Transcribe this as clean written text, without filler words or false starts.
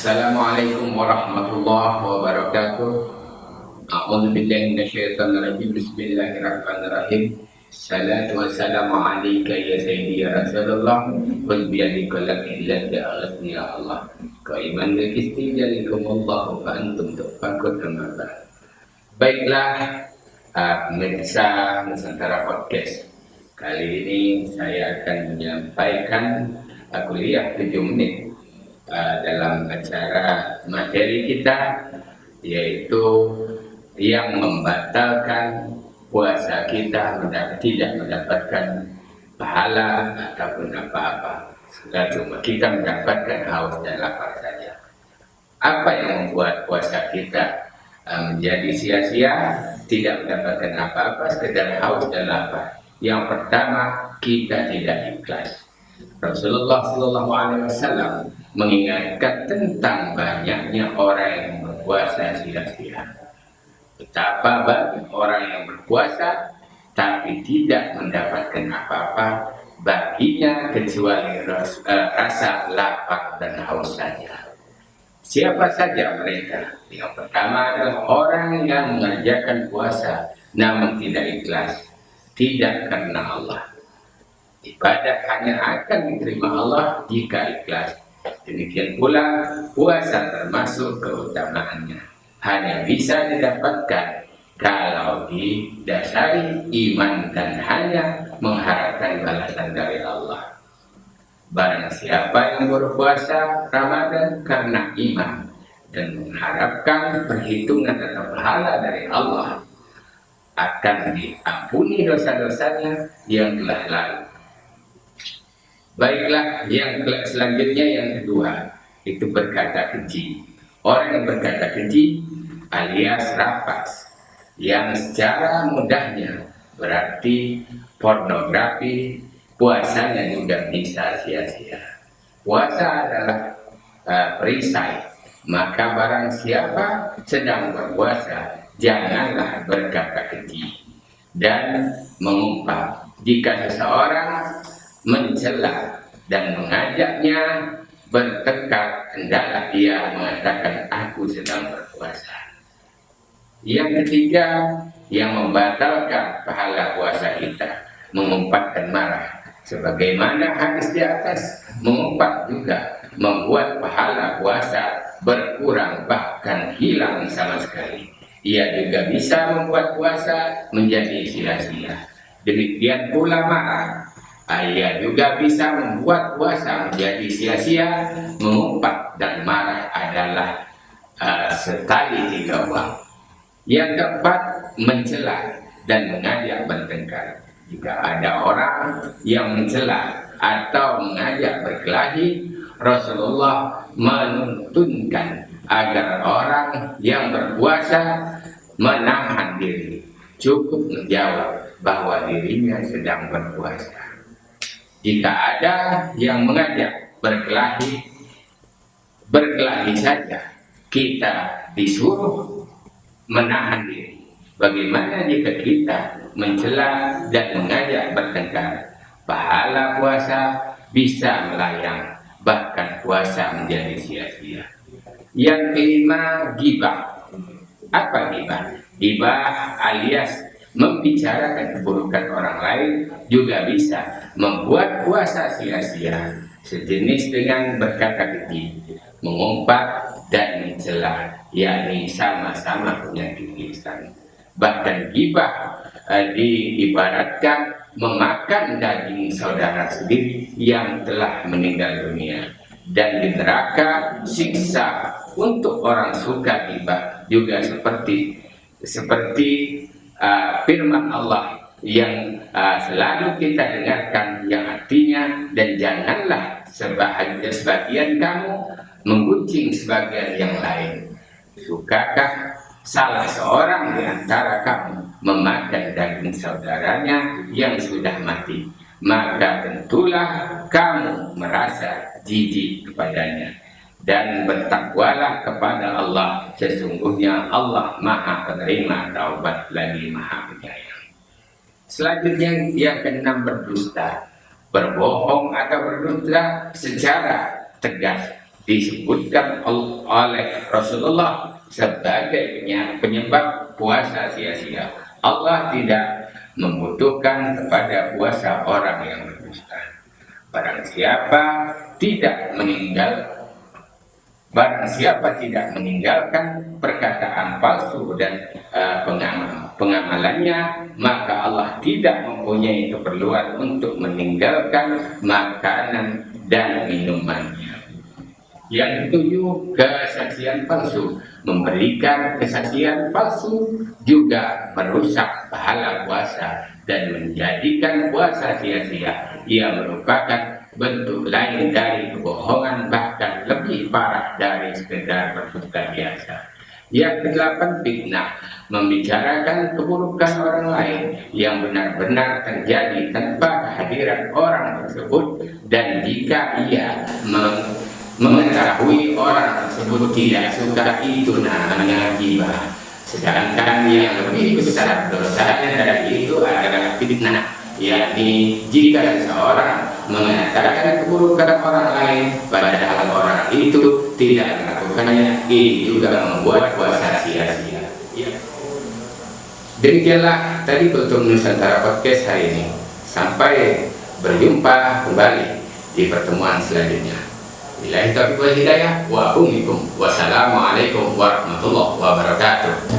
Assalamualaikum warahmatullahi wabarakatuh. A'udzu billahi minasyaitonir rajim. Bismillahirrahmanirrahim. Salatu wassalamu alayka ya sayyidi ya Rasulullah. Qul bi yadika illa ta'alasni ya Allah. Qaiman bil qisti jalikumullahu fa antum tufakkur kama. Baiklah, pemirsa Nusantara Podcast. Kali ini saya akan menyampaikan kuliah 7 menit dalam acara materi kita, yaitu yang membatalkan puasa kita tidak mendapatkan pahala ataupun apa-apa, cuma kita mendapatkan haus dan lapar saja. Apa yang membuat puasa kita menjadi sia-sia, tidak mendapatkan apa-apa, sekedar haus dan lapar? Yang pertama, kita tidak ikhlas. Rasulullah SAW mengingatkan tentang banyaknya orang yang berpuasa sia-sia. Betapa banyak orang yang berpuasa tapi tidak mendapatkan apa-apa baginya kecuali rasa lapar dan haus saja. Siapa saja mereka? Yang pertama adalah orang yang mengerjakan puasa namun tidak ikhlas, tidak karena Allah. Ibadah hanya akan diterima Allah jika ikhlas. Demikian pula puasa termasuk keutamaannya hanya bisa didapatkan kalau didasari iman dan hanya mengharapkan balasan dari Allah. Barang siapa yang berpuasa Ramadan karena iman dan mengharapkan perhitungan atau pahala dari Allah, akan diampuni dosa-dosanya yang telah lalu. Baiklah, yang selanjutnya yang kedua, itu berkata keji. Orang yang berkata keji alias rapas, yang secara mudahnya berarti pornografi, puasanya juga bisa sia-sia. Puasa adalah perisai, maka barang siapa sedang berpuasa, janganlah berkata keji dan mengumpat. Jika seseorang mencela dan mengajaknya bertekad, hendaklah ia mengatakan aku sedang berpuasa. Yang ketiga, yang membatalkan pahala puasa kita, mengumpat dan marah. Sebagaimana hadis di atas, mengumpat juga membuat pahala puasa berkurang bahkan hilang sama sekali. Ia juga bisa membuat puasa menjadi sia-sia. Demikian pula marah, ia juga bisa membuat puasa menjadi sia-sia. Mengumpat dan marah adalah sekali 3 uang. Yang keempat, mencela dan mengajak bertengkar. Jika ada orang yang mencela atau mengajak berkelahi, Rasulullah menuntunkan agar orang yang berpuasa menahan diri, cukup menjawab bahwa dirinya sedang berpuasa. Jika ada yang mengajak berkelahi saja, kita disuruh menahan diri. Bagaimana jika kita mencela dan mengajak bertengkar? Pahala puasa bisa melayang, bahkan puasa menjadi sia-sia. Yang kelima, ghibah. Apa ghibah? Ghibah alias membicarakan keburukan orang lain juga bisa membuat puasa sia-sia, sejenis dengan berkata keji, mengumpat dan mencela, yakni sama-sama penyakit lisan. Bahkan ghibah diibaratkan memakan daging saudara sendiri yang telah meninggal dunia. Dan di neraka siksa untuk orang suka ghibah juga seperti firman Allah yang selalu kita dengarkan, yang artinya, dan janganlah sebagian kamu menggunjing sebagian yang lain. Sukakah salah seorang di antara kamu memakan daging saudaranya yang sudah mati? Maka tentulah kamu merasa jijik kepadanya. Dan bertakwalah kepada Allah, sesungguhnya Allah Maha Penerima Taubat lagi Maha Penyayang. Selanjutnya yang keenam, berdusta. Berbohong atau berdusta secara tegas disebutkan oleh Rasulullah sebagai penyebab puasa sia-sia. Allah tidak membutuhkan kepada puasa orang yang berdusta. Barang siapa tidak meninggalkan perkataan palsu dan pengamalannya, maka Allah tidak mempunyai keperluan untuk meninggalkan makanan dan minumannya. Yang ketujuh, kesaksian palsu. Memberikan kesaksian palsu juga merusak pahala puasa dan menjadikan puasa sia-sia. Ia merupakan bentuk lain dari kebohongan, bahkan lebih parah dari sekedar berdusta biasa. Yang kedelapan, fitnah. Membicarakan keburukan orang lain yang benar-benar terjadi tanpa kehadiran orang tersebut, dan jika ia mengetahui orang tersebut tidak suka, itu namanya ghibah. Sedangkan yang lebih besar dosanya dari itu adalah fitnah, yakni jika seseorang mengatakan keburukan orang lain padahal orang itu tidak melakukannya, ini juga membuat puasa sia-sia. Demikianlah tadi Kultum Nusantara Podcast hari ini. Sampai berjumpa kembali di pertemuan selanjutnya. Billahi taufiq wal hidayah wa hukum. Wassalamualaikum warahmatullahi wabarakatuh.